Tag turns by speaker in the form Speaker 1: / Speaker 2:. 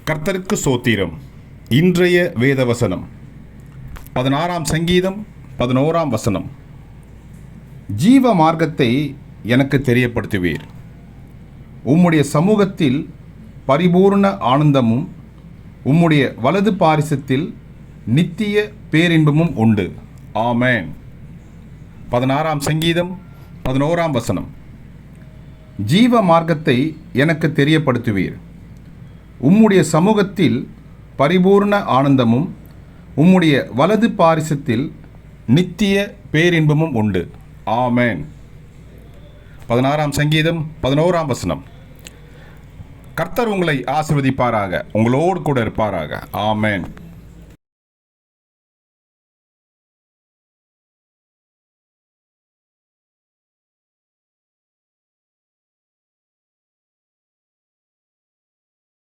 Speaker 1: கர்த்தருக்கு சோத்திரம். இன்றைய வேதவசனம் 16ஆம் சங்கீதம் 11ஆம் வசனம். ஜீவ மார்க்கத்தை எனக்கு தெரியப்படுத்துவீர். உம்முடைய சமூகத்தில் பரிபூர்ண ஆனந்தமும் உம்முடைய வலது பாரிசத்தில் நித்திய பேரின்பமும் உண்டு. ஆமென். 16ஆம் சங்கீதம் 11ஆம் வசனம். ஜீவ மார்க்கத்தை எனக்கு தெரியப்படுத்துவீர். உம்முடைய சமூகத்தில் பரிபூர்ண ஆனந்தமும் உம்முடைய வலது பாரிசத்தில் நித்திய பேரின்பமும் உண்டு. ஆமென். 16ஆம் சங்கீதம் 11ஆம் வசனம். கர்த்தர் உங்களை ஆசீர்வதிப்பாராக, உங்களோடு கூட இருப்பாராக. ஆமென்.